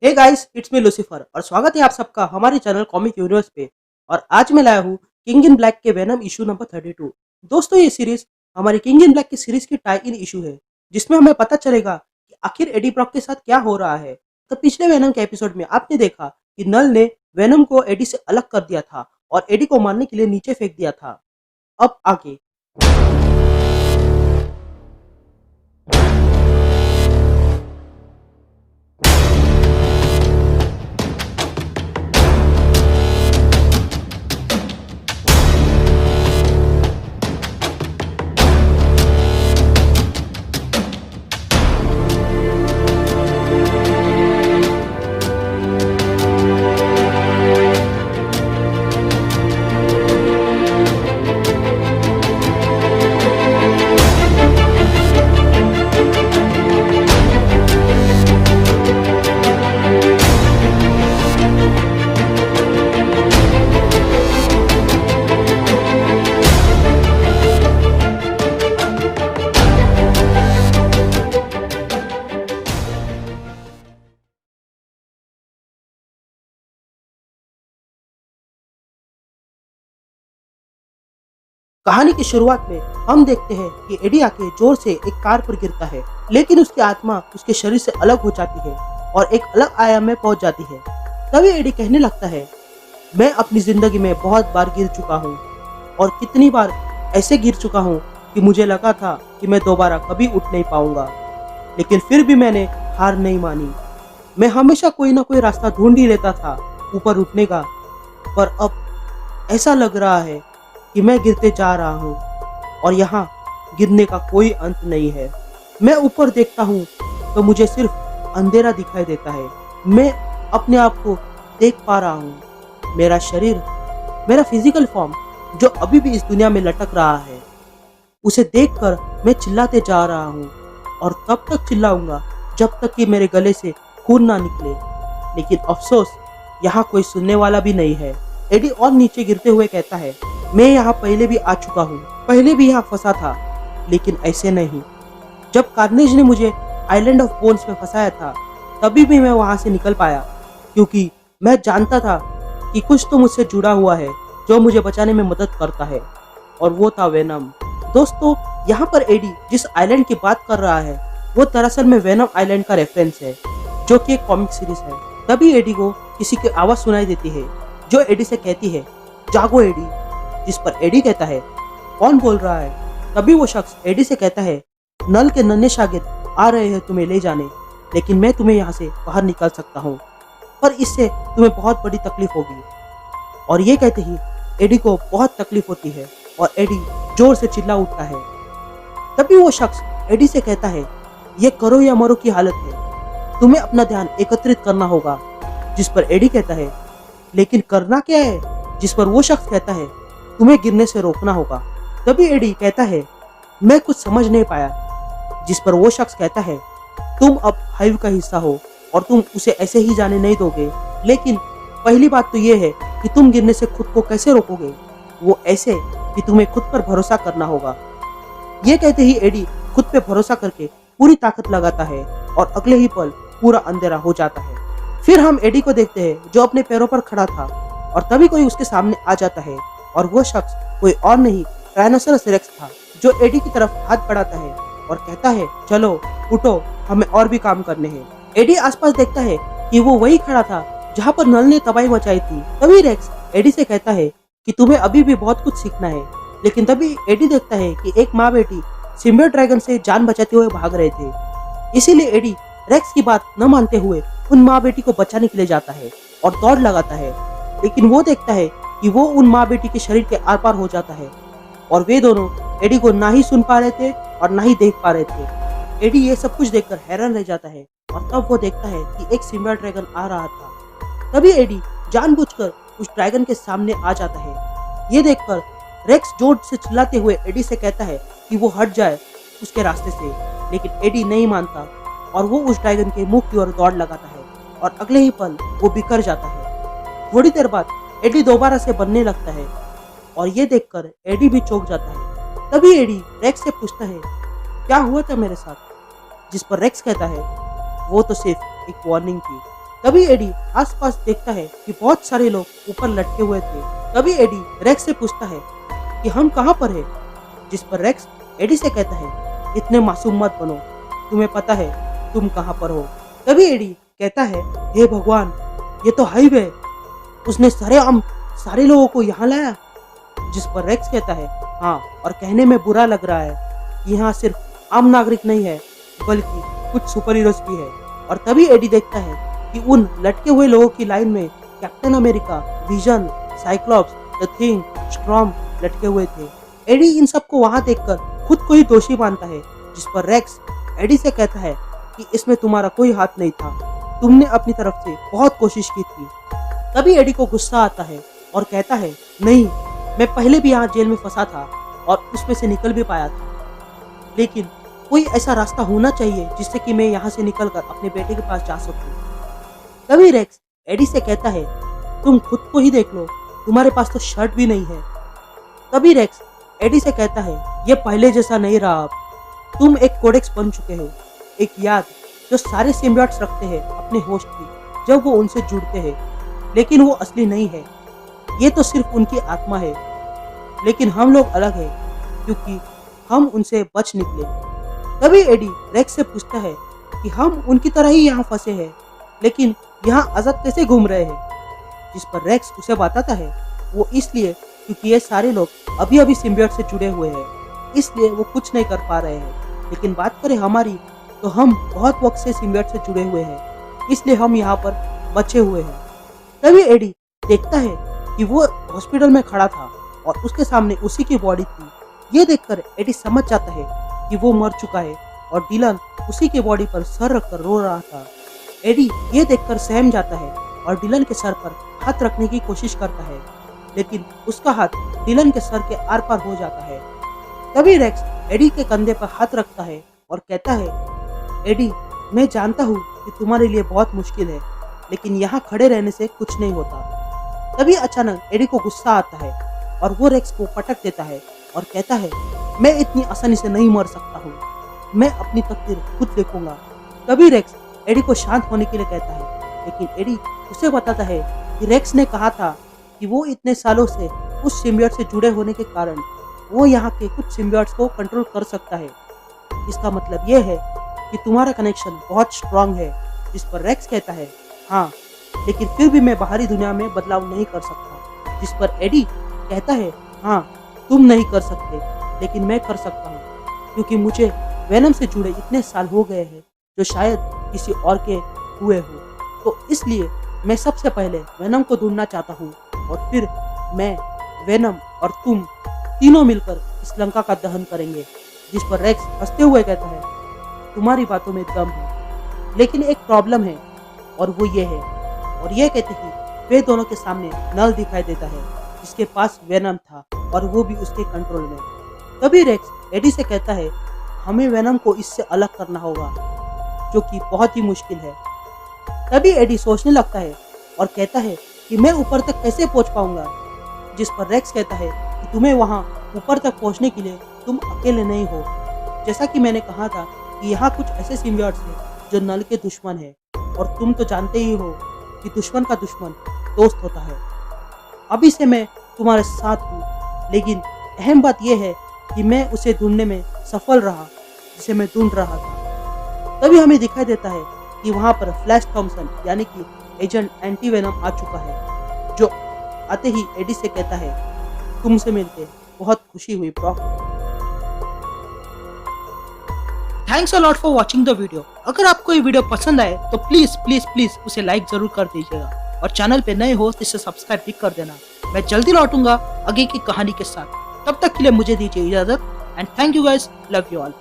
Hey guys, it's me Lucifer और स्वागत है आप सबका हमारे चैनल कॉमिक यूनिवर्स पे। और आज मैं लाया हूँ किंग इन ब्लैक के वेनम इशू नंबर 32। दोस्तों, ये सीरीज हमारी किंग इन ब्लैक की सीरीज की टाई इन इशू है, जिसमें हमें पता चलेगा कि आखिर एडी ब्रॉक के साथ क्या हो रहा है। तो पिछले वेनम के एपिसोड में आपने देखा कि नल ने वेनम को एडी से अलग कर दिया था और एडी को मारने के लिए नीचे फेंक दिया था। अब आगे कहानी की शुरुआत में हम देखते हैं कि एडी आके जोर से एक कार पर गिरता है, लेकिन उसकी आत्मा उसके शरीर से अलग हो जाती है और एक अलग आयाम में पहुंच जाती है। तभी एडी कहने लगता है, मैं अपनी जिंदगी में बहुत बार गिर चुका हूँ और कितनी बार ऐसे गिर चुका हूँ कि मुझे लगा था कि मैं दोबारा कभी उठ नहीं पाऊंगा, लेकिन फिर भी मैंने हार नहीं मानी। मैं हमेशा कोई ना कोई रास्ता ढूंढ ही लेता था ऊपर उठने का, पर अब ऐसा लग रहा है कि मैं गिरते जा रहा हूँ और यहाँ गिरने का कोई अंत नहीं है। मैं ऊपर देखता हूँ तो मुझे सिर्फ अंधेरा दिखाई देता है। मैं अपने आप को देख पा रहा हूँ। मेरा शरीर, मेरा फिजिकल फॉर्म जो अभी भी इस दुनिया में लटक रहा है, उसे देखकर मैं चिल्लाते जा रहा हूँ और तब तक चिल्लाऊंगा जब तक कि मेरे गले से खून ना निकले। लेकिन अफसोस, यहाँ कोई सुनने वाला भी नहीं है। एडी और नीचे गिरते हुए कहता है, मैं यहाँ पहले भी आ चुका हूँ, पहले भी यहाँ फंसा था, लेकिन ऐसे नहीं। जब कार्नेज ने मुझे आइलैंड ऑफ बोन्स में फंसाया था, तभी भी मैं वहां से निकल पाया, क्योंकि मैं जानता था कि कुछ तो मुझसे जुड़ा हुआ है जो मुझे बचाने में मदद करता है, और वो था वेनम। दोस्तों, यहाँ पर एडी जिस आइलैंड की बात कर रहा है वो दरअसल में वेनम आइलैंड का रेफरेंस है, जो कि एक कॉमिक सीरीज है। तभी एडी को किसी की आवाज सुनाई देती है जो एडी से कहती है, जागो एडी। जिस पर एडी कहता है, कौन बोल रहा है? तभी वो शख्स एडी से कहता है, नल के नन्हे शागिर्द आ रहे हैं तुम्हें ले जाने, लेकिन मैं तुम्हें यहाँ से बाहर निकाल सकता हूँ, पर इससे तुम्हें बहुत बड़ी तकलीफ होगी। और ये कहते ही एडी को बहुत तकलीफ होती है और एडी जोर से चिल्ला उठता है। तभी वो शख्स एडी से कहता है, ये करो या मरो की हालत है, तुम्हें अपना ध्यान एकत्रित करना होगा। जिस पर एडी कहता है, लेकिन करना क्या है? जिस पर वो शख्स कहता है, तुम्हें गिरने से रोकना होगा। तभी एडी कहता है, मैं कुछ समझ नहीं पाया। जिस पर वो शख्स कहता है, तुम अब हाइव का हिस्सा हो और तुम उसे ऐसे ही जाने नहीं दोगे, लेकिन पहली बात तो ये है कि तुम गिरने से खुद को कैसे रोकोगे? वो ऐसे कि तुम्हें खुद पर भरोसा करना होगा। ये कहते ही एडी खुद पे भरोसा करके पूरी ताकत लगाता है और अगले ही पल पूरा अंधेरा हो जाता है। फिर हम एडी को देखते हैं जो अपने पैरों पर खड़ा था, और तभी कोई उसके सामने आ जाता है, और वो शख्स कोई और नहीं, टाइनोसोरस रेक्स था, जो एडी की तरफ हाथ बढ़ाता है और कहता है, चलो उठो, हमें और भी काम करने हैं। एडी आसपास देखता है कि वो वही खड़ा था जहाँ पर नल ने तबाही मचाई थी। तभी रेक्स एडी से कहता है कि तुम्हें अभी भी बहुत कुछ सीखना है। लेकिन तभी एडी देखता है कि एक माँ बेटी सिम्बियोट ड्रैगन से जान बचाते हुए भाग रहे थे। इसीलिए एडी रेक्स की बात न मानते हुए उन माँ बेटी को बचाने के लिए जाता है और दौड़ लगाता है। लेकिन वो देखता है कि वो उन माँ बेटी के शरीर के आर पार हो जाता है, और वे दोनों एडी को ना ही सुन पा रहे थे और ना ही देख पा रहे थे। एडी ये सब कुछ देखकर हैरान रह जाता है, और तब वो देखता है कि एक सिम्बियोट ड्रैगन आ रहा था। तभी एडी जानबूझकर उस ड्रैगन के सामने आ जाता है। ये देखकर रेक्स जोर से चिल्लाते हुए एडी से कहता है कि वो हट जाए उसके रास्ते से, लेकिन एडी नहीं मानता और वो उस ड्रैगन के मुंह की ओर दौड़ लगाता है, और अगले ही पल वो बिखर जाता है। थोड़ी देर बाद एडी दोबारा से बनने लगता है, और ये देखकर एडी भी चौंक जाता है। तभी एडी रेक्स से पूछता है, क्या हुआ था मेरे साथ? जिस पर रेक्स कहता है, वो तो सिर्फ एक वार्निंग थी, तभी एडी आसपास देखता है कि बहुत सारे लोग ऊपर लटके हुए थे। तभी एडी रेक्स से पूछता है कि हम कहाँ पर है, जिस पर रेक्स एडी से कहता है इतने मासूम मत बनो, तुम्हें पता है तुम कहाँ पर हो। तभी एडी कहता है हे भगवान, ये तो हाईवे, उसने सारे लोगों को यहाँ लाया। जिस पर रेक्स कहता है हाँ, और कहने में बुरा लग रहा है कि यहाँ सिर्फ आम नागरिक नहीं है बल्कि कुछ सुपर हीरोज भी है। और तभी एडी देखता है कि उन लटके हुए लोगों की लाइन में captain America, vision, Cyclops, the thing, storm लटके हुए थे। एडी इन सबको वहां देखकर खुद को ही दोषी मानता है, जिस पर रेक्स एडी से कहता है कि इसमें तुम्हारा कोई हाथ नहीं था, तुमने अपनी तरफ से बहुत कोशिश की थी। तभी एडी को गुस्सा आता है और कहता है नहीं, मैं पहले भी यहाँ जेल में फंसा था और उसमें से निकल भी पाया था, लेकिन कोई ऐसा रास्ता होना चाहिए जिससे कि मैं यहाँ से निकलकर अपने बेटे के पास जा सकूं। तभी रेक्स एडी से कहता है तुम खुद को ही देख लो, तुम्हारे पास तो शर्ट भी नहीं है। तभी रेक्स एडी से कहता है ये पहले जैसा नहीं रहा, अब तुम एक कोडेक्स बन चुके हो, एक याद जो सारे सिम्बियोट्स रखते हैं अपने होस्ट की जब वो उनसे जुड़ते हैं, लेकिन वो असली नहीं है, ये तो सिर्फ उनकी आत्मा है। लेकिन हम लोग अलग है क्योंकि हम उनसे बच निकले। तभी एडी रेक्स से पूछता है कि हम उनकी तरह ही यहाँ फंसे हैं, लेकिन यहाँ आजाद कैसे घूम रहे हैं। जिस पर रेक्स उसे बताता है वो इसलिए क्योंकि ये सारे लोग अभी अभी सिम्बियोट से जुड़े हुए हैं, इसलिए वो कुछ नहीं कर पा रहे हैं। लेकिन बात करें हमारी, तो हम बहुत वक्त से सिम्बियोट से जुड़े हुए हैं, इसलिए हम यहाँ पर बचे हुए हैं। तभी एडी देखता है कि वो हॉस्पिटल में खड़ा था और उसके सामने उसी की बॉडी थी। ये देखकर एडी समझ जाता है कि वो मर चुका है और डिलन उसी के बॉडी पर सर रखकर रो रहा था। एडी ये देखकर सहम जाता है और डिलन के सर पर हाथ रखने की कोशिश करता है, लेकिन उसका हाथ डिलन के सर के आर पार हो जाता है। तभी रेक्स एडी के कंधे पर हाथ रखता है और कहता है एडी, मैं जानता हूँ कि तुम्हारे लिए बहुत मुश्किल है, लेकिन यहाँ खड़े रहने से कुछ नहीं होता। तभी अचानक एडी को गुस्सा आता है और वो रेक्स को पटक देता है और कहता है मैं इतनी आसानी से नहीं मर सकता हूँ, मैं अपनी तकदीर खुद लिखूंगा। तभी रेक्स एडी को शांत होने के लिए कहता है, लेकिन एडी उसे बताता है कि रेक्स ने कहा था कि वो इतने सालों से उस सिम्बियोट से जुड़े होने के कारण वो यहाँ के कुछ सिम्बियोट्स को कंट्रोल कर सकता है। इसका मतलब ये है कि तुम्हारा कनेक्शन बहुत स्ट्रांग है। जिस पर रेक्स कहता है हाँ, लेकिन फिर भी मैं बाहरी दुनिया में बदलाव नहीं कर सकता। जिस पर एडी कहता है हाँ, तुम नहीं कर सकते, लेकिन मैं कर सकता हूँ, क्योंकि मुझे वेनम से जुड़े इतने साल हो गए हैं जो शायद किसी और के हुए हो। तो इसलिए मैं सबसे पहले वेनम को ढूंढना चाहता हूँ और फिर मैं, वेनम और तुम तीनों मिलकर इस लंका का दहन करेंगे। जिस पर रेक्स हंसते हुए कहता है तुम्हारी बातों में दम है, लेकिन एक प्रॉब्लम है और वो ये है। और ये कहते ही वे दोनों के सामने नल दिखाई देता है जिसके पास वेनम था और वो भी उसके कंट्रोल में। तभी रेक्स एडी से कहता है हमें वेनम को इससे अलग करना होगा, जो कि बहुत ही मुश्किल है। तभी एडी सोचने लगता है और कहता है कि मैं ऊपर तक कैसे पहुंच पाऊंगा। जिस पर रेक्स कहता है कि तुम्हें वहां ऊपर तक पहुंचने के लिए तुम अकेले नहीं हो। जैसा कि मैंने कहा था कि यहाँ कुछ ऐसे सिम्बियोट्स हैं जो नल के दुश्मन है, और तुम तो जानते ही हो कि दुश्मन का दुश्मन दोस्त होता है। अभी से मैं तुम्हारे साथ हूँ, लेकिन अहम बात यह है कि मैं उसे ढूंढने में सफल रहा जिसे मैं ढूंढ रहा था। तभी हमें दिखाई देता है कि वहाँ पर फ्लैश थॉमसन यानी कि एजेंट एंटी वेनम आ चुका है, जो आते ही एडी से कहता है तुमसे मिलके बहुत खुशी हुई bro. Thanks a lot for watching the video. अगर आपको ये वीडियो पसंद आए तो प्लीज प्लीज प्लीज उसे लाइक जरूर कर दीजिएगा, और चैनल पे नए हो तो इसे सब्सक्राइब भी कर देना। मैं जल्दी लौटूंगा आगे की कहानी के साथ। तब तक के लिए मुझे दीजिए इजाजत, and thank you guys, love you all.